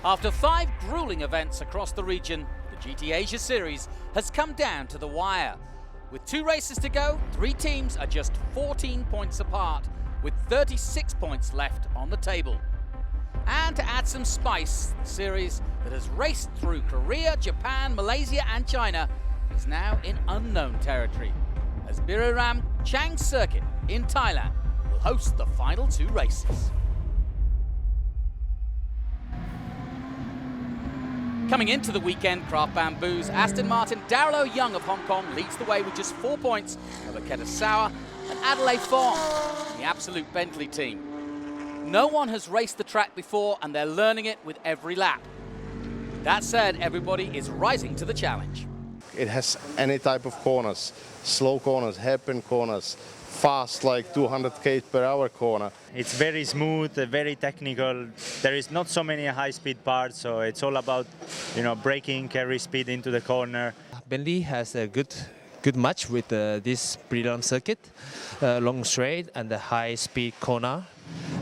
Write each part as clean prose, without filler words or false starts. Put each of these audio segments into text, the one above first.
After 5 grueling events across the region, the GT Asia Series has come down to the wire. With 2 races to go, 3 teams are just 14 points apart, with 36 points left on the table. And to add some spice, the series that has raced through Korea, Japan, Malaysia and China is now in unknown territory, as Buriram Chang Circuit in Thailand will host the final 2 races. Coming into the weekend, Craft Bamboo's Aston Martin Darrell Young of Hong Kong leads the way with just 4 points over Ketasawa and Adelaide Fong, the Absolute Bentley team. No one has raced the track before and they're learning it with every lap. That said, everybody is rising to the challenge. It has any type of corners, slow corners, hairpin corners, fast like 200 km/h corner. It's very smooth, very technical. There is not so many high-speed parts, so it's all about, braking, carry speed into the corner. Bentley has a good match with this Buriram circuit, long straight and the high-speed corner.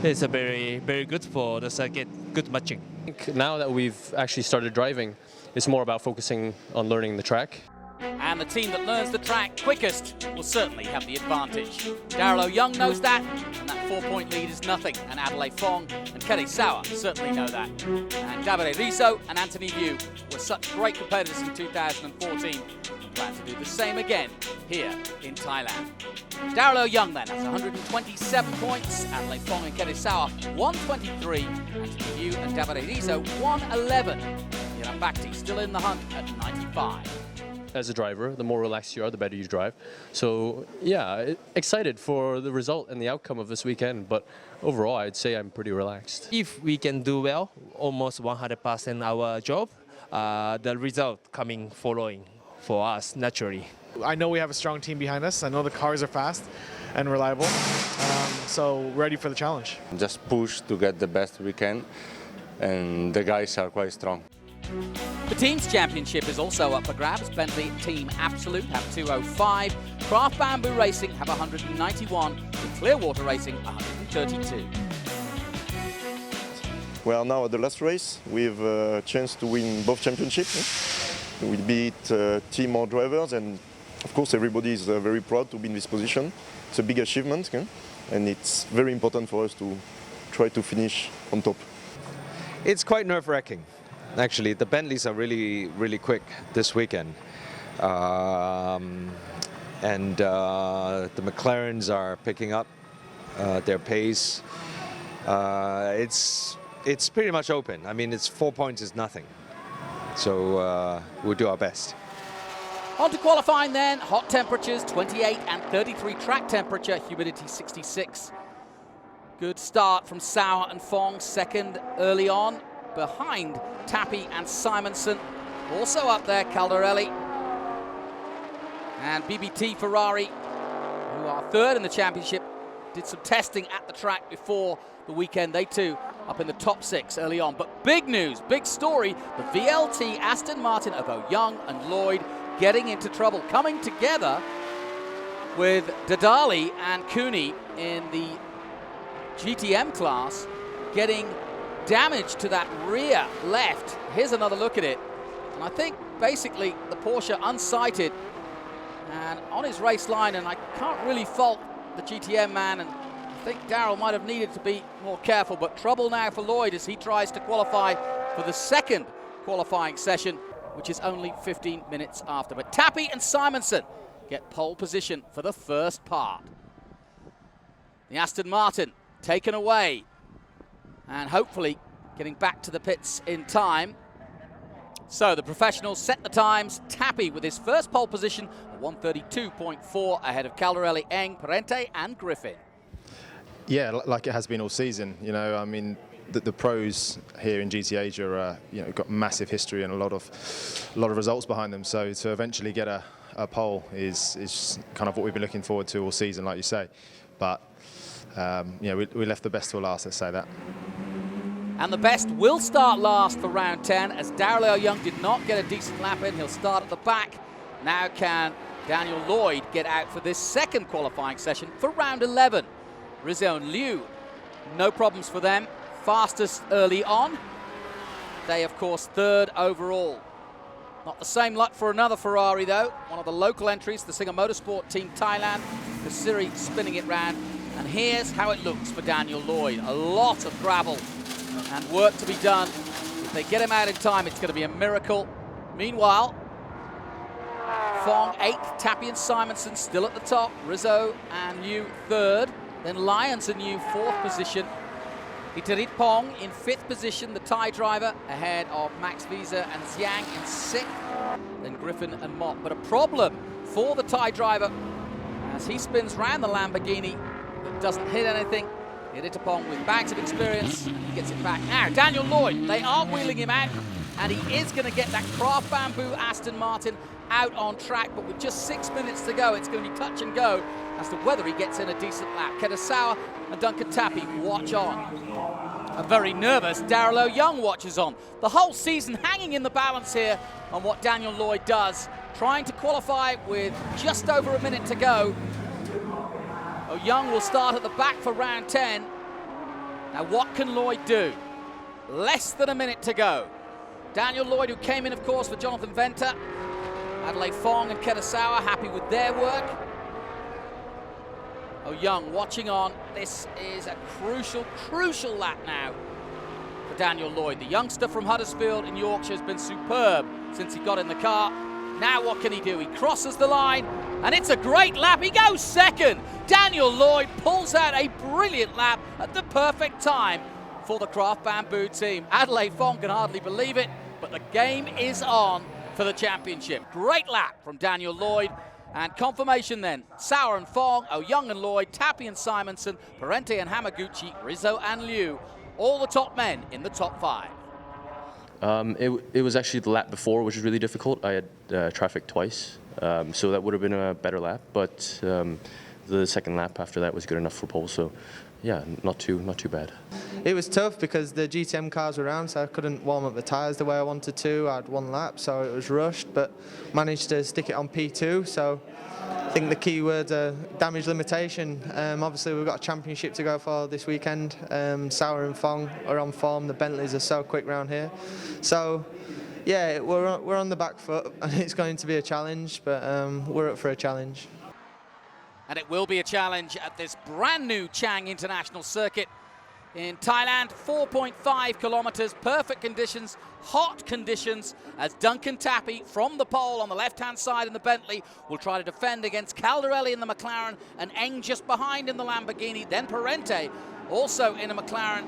It's a very good for the circuit, good matching. I think now that we've actually started driving, it's more about focusing on learning the track. And the team that learns the track quickest will certainly have the advantage. Darrell Young knows that, and that 4-point lead is nothing. And Adelaide Fong and Ketasawa certainly know that. And Davide Rizzo and Anthony Liu were such great competitors in 2014 and plan to do the same again here in Thailand. Darrell Young then has 127 points, Adelaide Fong and Ketasawa 123, Anthony Liu and Davide Rizzo 111. Hiram Bhakti still in the hunt at 95. As a driver, the more relaxed you are, the better you drive. So yeah, excited for the result and the outcome of this weekend, but overall I'd say I'm pretty relaxed. If we can do well, almost 100% our job, the result following for us naturally. I know we have a strong team behind us. I know the cars are fast and reliable, so ready for the challenge. Just push to get the best we can, and the guys are quite strong. The Teams Championship is also up for grabs. Bentley Team Absolute have 205, Craft Bamboo Racing have 191, with Clearwater Racing 132. We are now at the last race. We have a chance to win both championships. We beat team or drivers, and of course everybody is very proud to be in this position. It's a big achievement, and it's very important for us to try to finish on top. It's quite nerve-wracking. Actually, the Bentleys are really quick this weekend. And the McLarens are picking up their pace. It's pretty much open. I mean, it's 4 points is nothing. So we'll do our best. On to qualifying then. Hot temperatures 28 and 33 track temperature, humidity 66. Good start from Sauer and Fong, second early on. Behind Tappi and Simonson. Also up there, Caldarelli and BBT Ferrari, who are third in the championship, did some testing at the track before the weekend. They too up in the top 6 early on. But big news, big story, the VLT Aston Martin of Young and Lloyd getting into trouble, coming together with Dadali and Cooney in the GTM class, getting damage to that rear left. Here's another look at it. And I think basically the Porsche unsighted and on his race line, and I can't really fault the GTM man, and I think Darrell might have needed to be more careful, but trouble now for Lloyd as he tries to qualify for the second qualifying session, which is only 15 minutes after. But Tappi and Simonson get pole position for the first part. The Aston Martin taken away, and hopefully getting back to the pits in time. So the professionals set the times. Tappi with his first pole position, 132.4 ahead of Caldarelli, Eng, Parente and Griffin. Yeah, like it has been all season. I mean, the pros here in GT Asia are, got massive history and a lot of results behind them. So to eventually get a pole is kind of what we've been looking forward to all season, like you say. But we left the best till last, let's say that. And the best will start last for round 10, as Darrell Young did not get a decent lap in. He'll start at the back. Now can Daniel Lloyd get out for this second qualifying session for round 11. Rizzo and Liu, no problems for them. Fastest early on. they, of course, third overall. Not the same luck for another Ferrari, though. One of the local entries, the Singer Motorsport Team Thailand, the Siri spinning it round. And here's how it looks for Daniel Lloyd. A lot of gravel and work to be done. If they get him out in time, it's going to be a miracle. Meanwhile, Fong 8th, Tappy and Simonson still at the top. Rizzo and Liu 3rd. Then Lyons and Liu 4th position. Itarit-Pong in 5th position, the Thai driver, ahead of Max Visa and Zhang in 6th. Then Griffin and Mott. But a problem for the Thai driver as he spins round the Lamborghini that doesn't hit anything. Itarit-Pong with bags of experience, and he gets it back. Now, Daniel Lloyd, they are wheeling him out, and he is going to get that Craft Bamboo Aston Martin out on track, but with just 6 minutes to go, it's going to be touch and go as to whether he gets in a decent lap. Kitasawa and Duncan Tappy watch on. A very nervous Darrell O'Young watches on. The whole season hanging in the balance here on what Daniel Lloyd does, trying to qualify with just over a minute to go. O'Young will start at the back for round 10. Now what can Lloyd do? Less than a minute to go. Daniel Lloyd, who came in, of course, for Jonathan Venter. Adelaide Fong and Kitasawa happy with their work. O'Young watching on. This is a crucial lap now for Daniel Lloyd. The youngster from Huddersfield in Yorkshire has been superb since he got in the car. Now what can he do? He crosses the line, and it's a great lap. He goes second. Daniel Lloyd pulls out a brilliant lap at the perfect time for the Craft Bamboo team. Adelaide Fong can hardly believe it, but the game is on for the championship. Great lap from Daniel Lloyd. And confirmation then, Sauer and Fong, O'Young and Lloyd, Tappy and Simonson, Parente and Hamaguchi, Rizzo and Liu, all the top men in the top 5. It was actually the lap before, which was really difficult. I had traffic twice, so that would have been a better lap, but the second lap after that was good enough for pole, so yeah, not too bad. It was tough because the GTM cars were around, so I couldn't warm up the tyres the way I wanted to. I had one lap, so it was rushed, but managed to stick it on P2. So I think the key words are damage limitation. Obviously, we've got a championship to go for this weekend. Sauer and Fong are on form. The Bentleys are so quick round here. So yeah, we're on the back foot, and it's going to be a challenge, but we're up for a challenge. And it will be a challenge at this brand new Chang International Circuit in Thailand. 4.5 kilometers, perfect conditions, hot conditions, as Duncan Tappy from the pole on the left-hand side in the Bentley will try to defend against Caldarelli in the McLaren and Eng just behind in the Lamborghini. Then Parente also in a McLaren.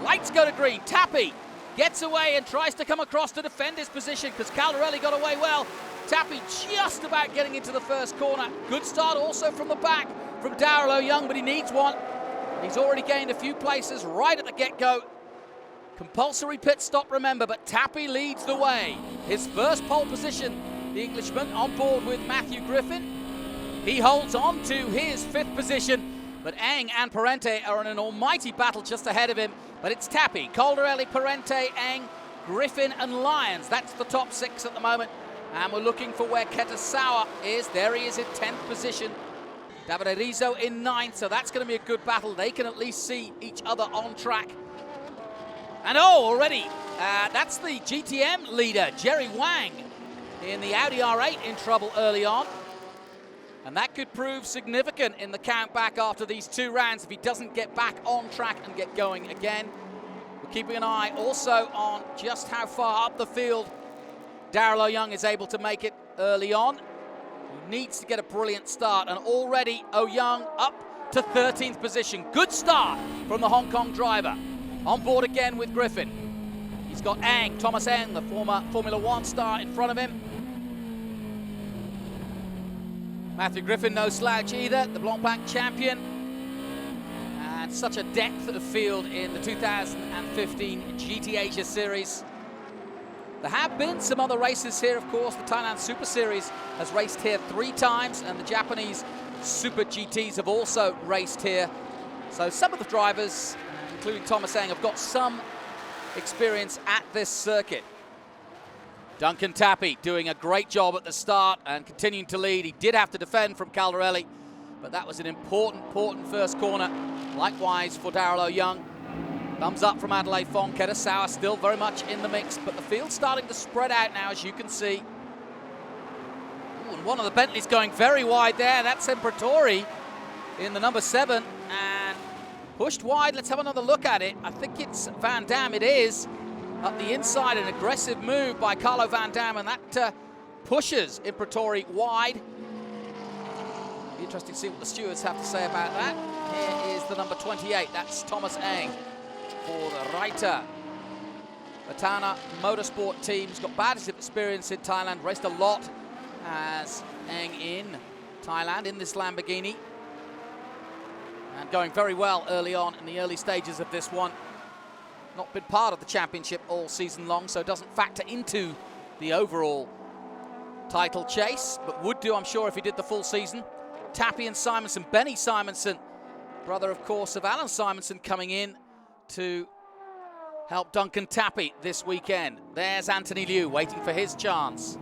Lights go to green. Tappy gets away and tries to come across to defend his position because Caldarelli got away well. Tappy just about getting into the first corner. Good start also from the back from Darrell O'Young, but he needs one. He's already gained a few places right at the get-go. Compulsory pit stop, remember, but Tappy leads the way. His first pole position, the Englishman, on board with Matthew Griffin. He holds on to his 5th position, but Eng and Parente are in an almighty battle just ahead of him. But it's Tappy, Caldarelli, Parente, Eng, Griffin and Lyons. That's the top 6 at the moment. And we're looking for where Kitasawa is. There he is in 10th position. Davide Rizzo in 9th, so that's going to be a good battle. They can at least see each other on track. And already, that's the GTM leader, Jerry Wang, in the Audi R8 in trouble early on. And that could prove significant in the count back after these 2 rounds if he doesn't get back on track and get going again. We're keeping an eye also on just how far up the field Darrell O'Young is able to make it early on. He needs to get a brilliant start, and already O'Young up to 13th position. Good start from the Hong Kong driver. On board again with Griffin. He's got Eng, Thomas Eng, the former Formula 1 star, in front of him. Matthew Griffin, no slouch either, the Blancpain champion. And such a depth of field in the 2015 GT Asia Series. There have been some other races here, of course. The Thailand Super Series has raced here 3 times, and the Japanese Super GTs have also raced here. So some of the drivers, including Thomas Eng, have got some experience at this circuit. Duncan Tappy doing a great job at the start and continuing to lead. He did have to defend from Caldarelli, but that was an important first corner. Likewise for Darrell O'Young. Thumbs up from Adelaide Fong. Ketasawa still very much in the mix, but the field's starting to spread out now, as you can see. Ooh, and one of the Bentleys going very wide there. That's Imperatori in the number 7, and pushed wide. Let's have another look at it. I think it's Van Dam. It is up the inside, an aggressive move by Carlo Van Dam, and that pushes Imperatori wide. Be interesting to see what the stewards have to say about that. Here is the number 28. That's Thomas Eng for the Reiter. Vatana Motorsport team's got badges of experience in Thailand, raced a lot as Eng in Thailand in this Lamborghini. And going very well early on in the early stages of this one. Not been part of the championship all season long, so doesn't factor into the overall title chase, but would do, I'm sure, if he did the full season. Tappy and Simonson, Benny Simonson, brother, of course, of Alan Simonson, coming in to help Duncan Tappy this weekend. There's Anthony Liu waiting for his chance.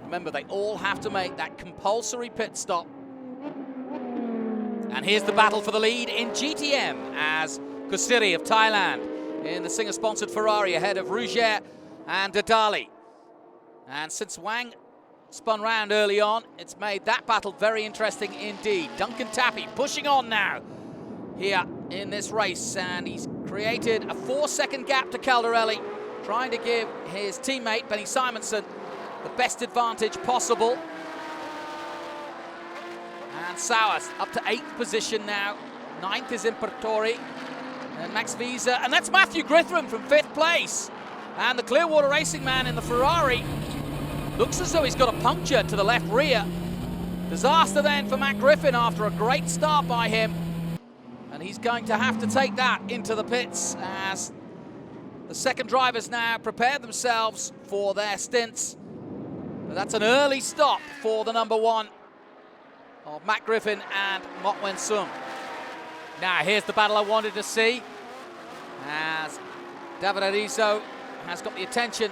Remember, they all have to make that compulsory pit stop. And here's the battle for the lead in GTM as Kusiri of Thailand in the Singer-sponsored Ferrari ahead of Rougier and Dadali. And since Wang spun round early on, it's made that battle very interesting indeed. Duncan Tappy pushing on now here in this race, and he's created a 4-second gap to Caldarelli, trying to give his teammate Benny Simonson the best advantage possible. And Sowers up to 8th position now. 9th is Imperatori. And Max Visa, and that's Matthew Gritham from 5th place. And the Clearwater Racing man in the Ferrari looks as though he's got a puncture to the left rear. Disaster then for Matt Griffin after a great start by him. And he's going to have to take that into the pits as the second drivers now prepare themselves for their stints. But that's an early stop for the number 1 of Matt Griffin and Mok Wen Sung. Now here's the battle I wanted to see, as David Arizo has got the attention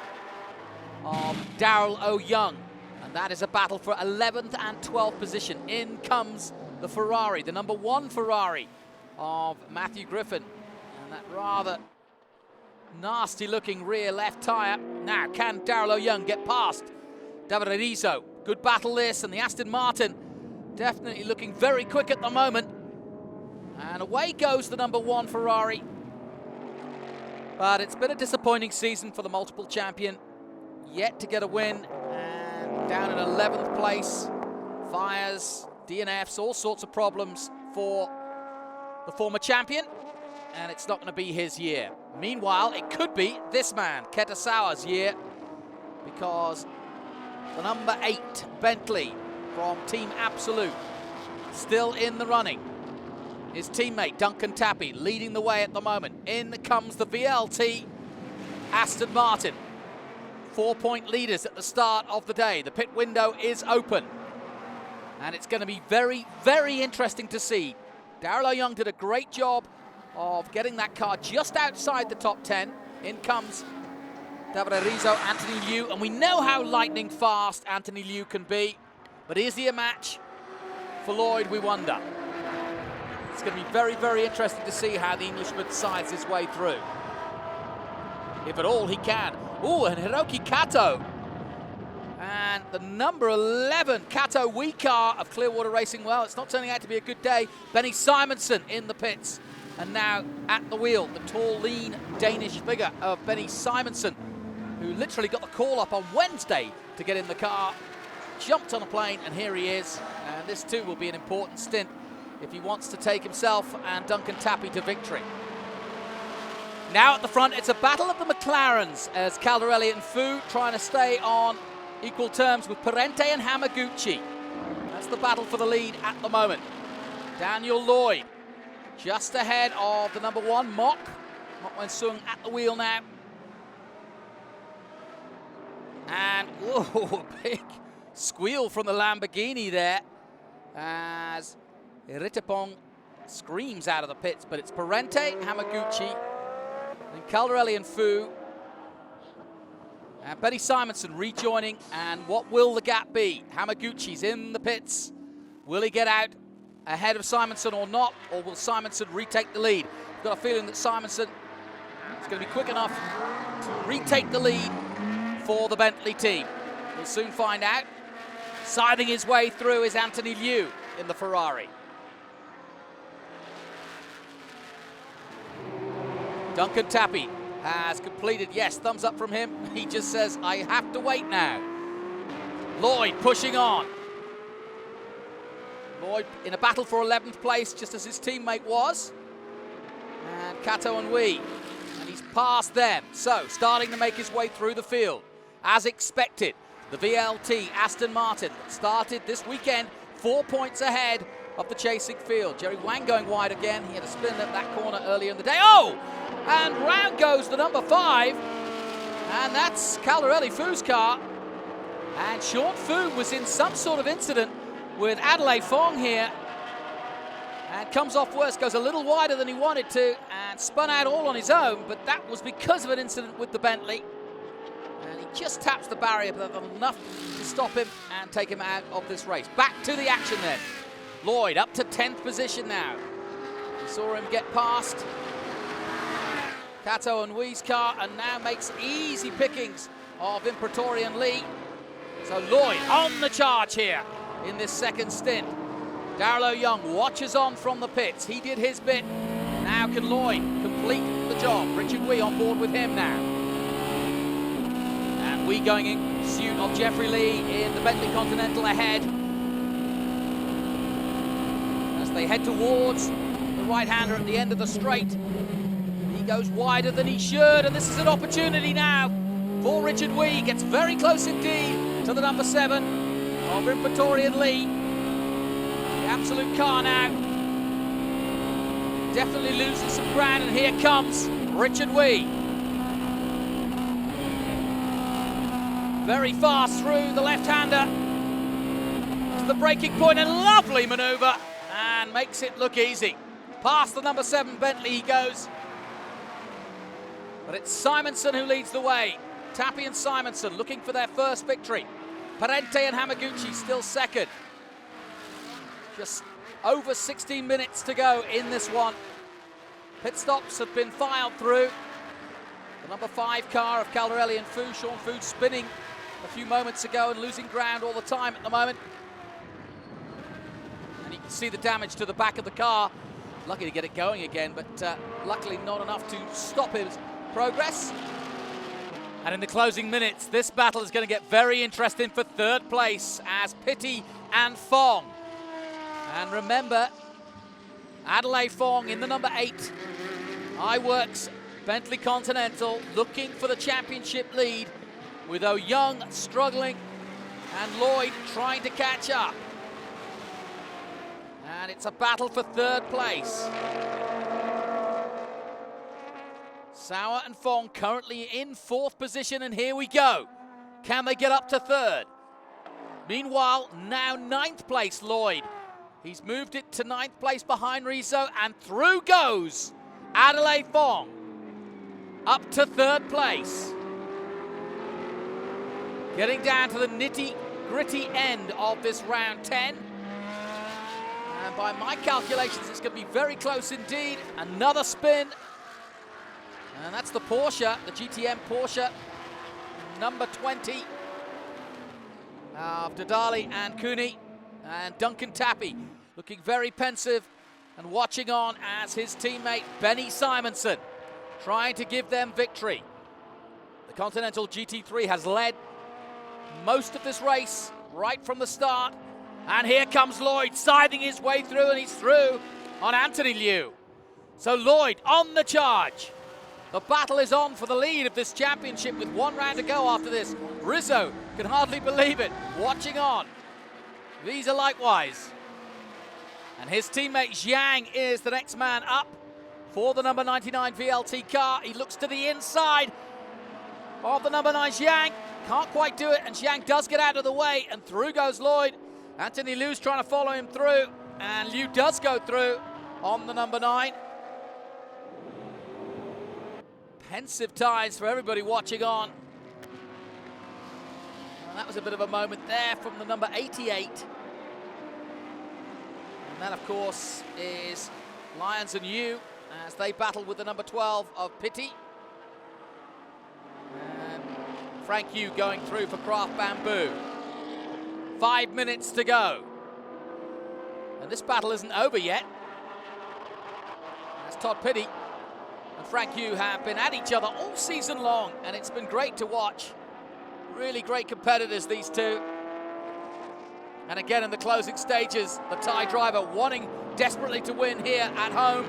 of Daryl O'Young, and that is a battle for 11th and 12th position. In comes the Ferrari, the number 1 Ferrari of Matthew Griffin, and that rather nasty looking rear left tyre. Now can Daryl O'Young get past David Arizo? Good battle this, and the Aston Martin definitely looking very quick at the moment. And away goes the number 1 Ferrari. But it's been a disappointing season for the multiple champion. Yet to get a win, and down in 11th place. Fires, DNFs, all sorts of problems for the former champion. And it's not going to be his year. Meanwhile, it could be this man, Ketasawa's year, because the number 8 Bentley from Team Absolute still in the running. His teammate Duncan Tappy leading the way at the moment. In comes the VLT Aston Martin. 4-point leaders at the start of the day. The pit window is open. And it's going to be very, very interesting to see. Daryl O'Young did a great job of getting that car just outside the top 10. In comes David Arizo, Anthony Liu, and we know how lightning fast Anthony Liu can be. But is he a match for Lloyd, we wonder. It's going to be very, very interesting to see how the Englishman decides his way through. If at all he can. Ooh, and Hiroki Kato. And the number 11 Kato Wii car of Clearwater Racing. Well, it's not turning out to be a good day. Benny Simonson in the pits. And now at the wheel, the tall, lean Danish figure of Benny Simonson, who literally got the call up on Wednesday to get in the car. Jumped on a plane, and here he is. And this too will be an important stint if he wants to take himself and Duncan Tappy to victory. Now at the front, it's a battle of the McLarens as Caldarelli and Fu trying to stay on equal terms with Parente and Hamaguchi. That's the battle for the lead at the moment. Daniel Lloyd just ahead of the number 1 Mok Wen Sung at the wheel now. And whoa, big squeal from the Lamborghini there as Iritapong screams out of the pits, but it's Parente, Hamaguchi, then Caldarelli and Fu. And Benny Simonson rejoining, and what will the gap be? Hamaguchi's in the pits. Will he get out ahead of Simonson or not, or will Simonson retake the lead? I've got a feeling that Simonson is going to be quick enough to retake the lead for the Bentley team. We'll soon find out. Scything his way through is Anthony Liu in the Ferrari. Duncan Tappy has completed, yes, thumbs up from him. He just says, I have to wait now. Lloyd pushing on. Lloyd in a battle for 11th place, just as his teammate was. And Kato and Wee, and he's past them. So, starting to make his way through the field. As expected, the VLT Aston Martin started this weekend 4 points ahead of the chasing field. Jerry Wang going wide again. He had a spin at that corner earlier in the day. Oh! And round goes the number 5. And that's Caldarelli Fu's car. And Sean Fu was in some sort of incident with Adelaide Fong here. And comes off worse, goes a little wider than he wanted to, and spun out all on his own, but that was because of an incident with the Bentley. And he just taps the barrier, but enough to stop him and take him out of this race. Back to the action then. Lloyd up to 10th position now. We saw him get past Kato and Wee's car and now makes easy pickings of Imperatorian Lee. So Lloyd on the charge here in this second stint. Darrell O'Young watches on from the pits. He did his bit. Now can Lloyd complete the job? Richard Wee on board with him now. And Wee going in pursuit of Jeffrey Lee in the Bentley Continental ahead. As they head towards the right-hander at the end of the straight. He goes wider than he should, and this is an opportunity now for Richard Wee. Gets very close indeed to the number 7 of Imperatorian Lee. The absolute car now. Definitely losing some ground, and here comes Richard Wee. Very fast through the left-hander to the braking point, and lovely manoeuvre, and makes it look easy. Past the number 7 Bentley he goes. But it's Simonson who leads the way. Tappy and Simonson looking for their first victory. Parente and Hamaguchi still second. Just over 16 minutes to go in this one. Pit stops have been filed through. The number 5 car of Caldarelli and Fu. Sean Fu spinning a few moments ago and losing ground all the time at the moment. And you can see the damage to the back of the car. Lucky to get it going again, but luckily not enough to stop his progress. And in the closing minutes, this battle is going to get very interesting for 3rd place as Pitti and Fong. And remember, Adelaide Fong in the number 8. iWorks Bentley Continental looking for the championship lead with O'Young struggling and Lloyd trying to catch up. And it's a battle for 3rd place. Sauer and Fong currently in 4th position, and here we go. Can they get up to 3rd? Meanwhile, now 9th place Lloyd. He's moved it to 9th place behind Rizzo, and through goes Adelaide Fong. Up to 3rd place. Getting down to the nitty-gritty end of this round 10. And by my calculations, it's going to be very close indeed. Another spin. And that's the Porsche, the GTM Porsche, number 20 of Dadali and Cooney. And Duncan Tappy looking very pensive and watching on as his teammate Benny Simonson trying to give them victory. The Continental GT3 has led most of this race right from the start. And here comes Lloyd scything his way through, and he's through on Anthony Liu. So Lloyd on the charge. The battle is on for the lead of this championship with 1 round to go after this. Rizzo can hardly believe it, watching on. These are likewise. And his teammate Zhang is the next man up for the number 99 VLT car. He looks to the inside of the number 9 Zhang. Can't quite do it, and Zhang does get out of the way, and through goes Lloyd. Anthony Liu's trying to follow him through, and Liu does go through on the number 9. Pensive times for everybody watching on. And that was a bit of a moment there from the number 88. And that, of course, is Lyons and Yu. as they battle with the number 12 of Pitti. And Frank Yu going through for Craft Bamboo. 5 minutes to go. And this battle isn't over yet. As Todd Pitti and Frank Yu have been at each other all season long, and it's been great to watch. Really great competitors, these two. And again in the closing stages, the Thai driver wanting desperately to win here at home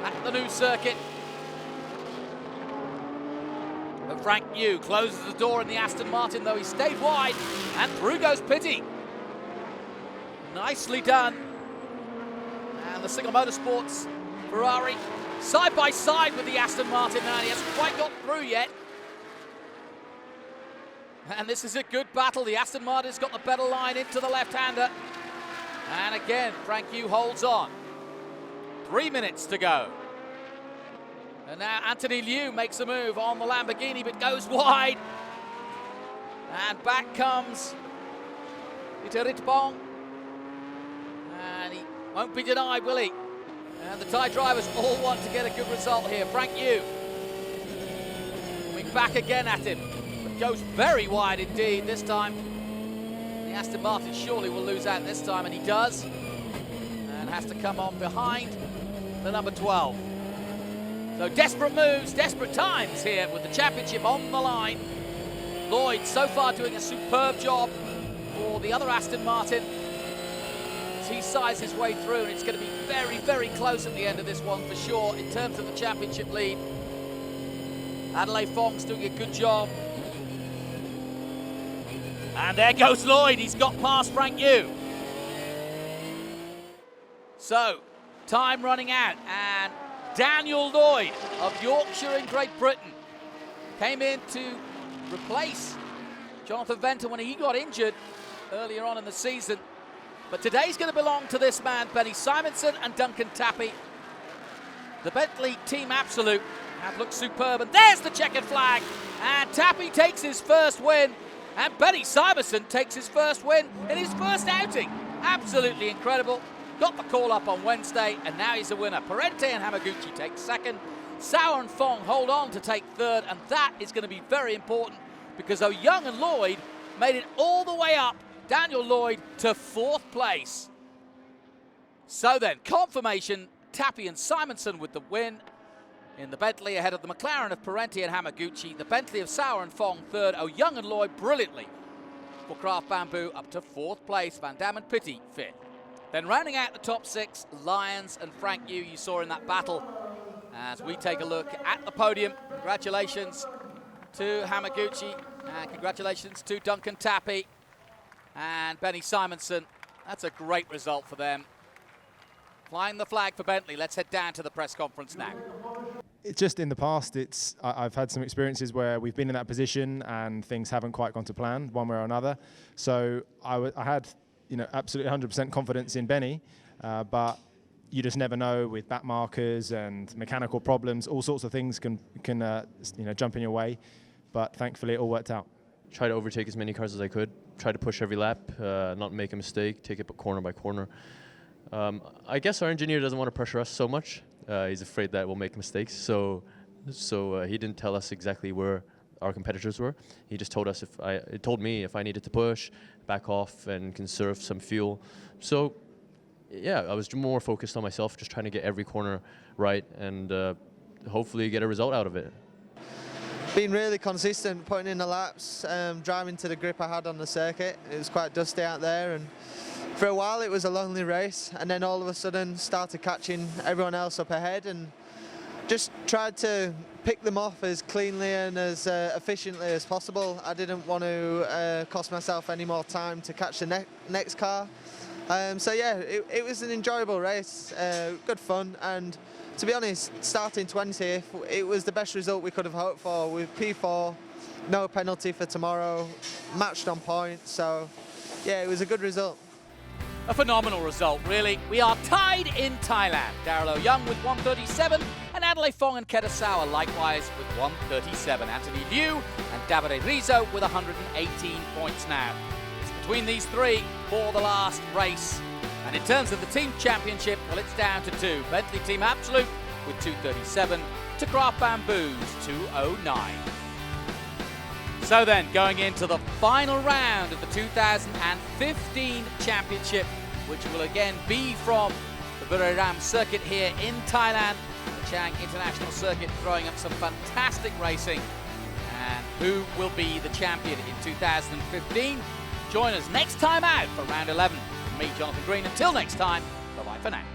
at the new circuit. But Frank Yu closes the door in the Aston Martin, though he stayed wide, and through goes Pitti. Nicely done. And the Single Motorsports Ferrari side by side with the Aston Martin now. He hasn't quite got through yet. And this is a good battle. The Aston Martin's got the better line into the left-hander. And again, Frank Yu holds on. 3 minutes to go. And now Anthony Liu makes a move on the Lamborghini, but goes wide. And back comes Iteritbong. And he won't be denied, will he? And the Thai drivers all want to get a good result here. Frank Yu coming back again at him. Goes very wide indeed this time. The Aston Martin surely will lose out this time, and he does. And has to come on behind the number 12. So desperate moves, desperate times here with the championship on the line. Lloyd so far doing a superb job for the other Aston Martin as he sighs his way through, and it's going to be very, very close at the end of this one for sure in terms of the championship lead. Adelaide Fong's doing a good job. And there goes Lloyd, he's got past Frank Yu. So, time running out, and Daniel Lloyd of Yorkshire in Great Britain came in to replace Jonathan Venter when he got injured earlier on in the season. But today's going to belong to this man, Benny Simonson and Duncan Tappy. The Bentley Team Absolute have looked superb, and there's the checkered flag, and Tappy takes his first win. And Benny Simonson takes his first win in his first outing. Absolutely incredible. Got the call up on Wednesday, and now he's a winner. Parente and Hamaguchi take second. Sauer and Fong hold on to take third, and that is going to be very important because though Young and Lloyd made it all the way up, Daniel Lloyd to fourth place. So then, confirmation, Tappy and Simonson with the win in the Bentley ahead of the McLaren of Parenti and Hamaguchi, the Bentley of Sauer and Fong third, Young and Lloyd brilliantly for Craft Bamboo up to fourth place, Van Dam and Pitti fifth. Then rounding out the top six, Lyons and Frank Yu, you saw in that battle. As we take a look at the podium, congratulations to Hamaguchi, and congratulations to Duncan Tappy and Benny Simonson. That's a great result for them. Flying the flag for Bentley. Let's head down to the press conference now. It's just in the past, I've had some experiences where we've been in that position and things haven't quite gone to plan one way or another. So I had, absolutely 100% confidence in Benny, but you just never know with back markers and mechanical problems. All sorts of things can jump in your way, but thankfully it all worked out. Try to overtake as many cars as I could. Try to push every lap, not make a mistake, take it corner by corner. I guess our engineer doesn't want to pressure us so much. He's afraid that we'll make mistakes, so he didn't tell us exactly where our competitors were. He just told us told me if I needed to push, back off, and conserve some fuel. So, yeah, I was more focused on myself, just trying to get every corner right and hopefully get a result out of it. Been really consistent, putting in the laps, driving to the grip I had on the circuit. It was quite dusty out there, and for a while it was a lonely race, and then all of a sudden started catching everyone else up ahead and just tried to pick them off as cleanly and as efficiently as possible. I didn't want to cost myself any more time to catch the next car. So yeah, it was an enjoyable race, good fun, and to be honest, starting 20th, it was the best result we could have hoped for with P4, no penalty for tomorrow, matched on points, so yeah, it was a good result. A phenomenal result, really. We are tied in Thailand. Darryl Young with 137 and Adelaide Fong and Keta Sauer likewise with 137. Anthony Liu and Davide Rizzo with 118 points now. It's between these three for the last race. And in terms of the team championship, well, it's down to two. Bentley Team Absolute with 2:37 to Craft Bamboo's 2:09. So then, going into the final round of the 2015 championship, which will again be from the Buriram circuit here in Thailand, the Chang International Circuit throwing up some fantastic racing. And who will be the champion in 2015? Join us next time out for round 11. From me, Jonathan Green. Until next time, bye-bye for now.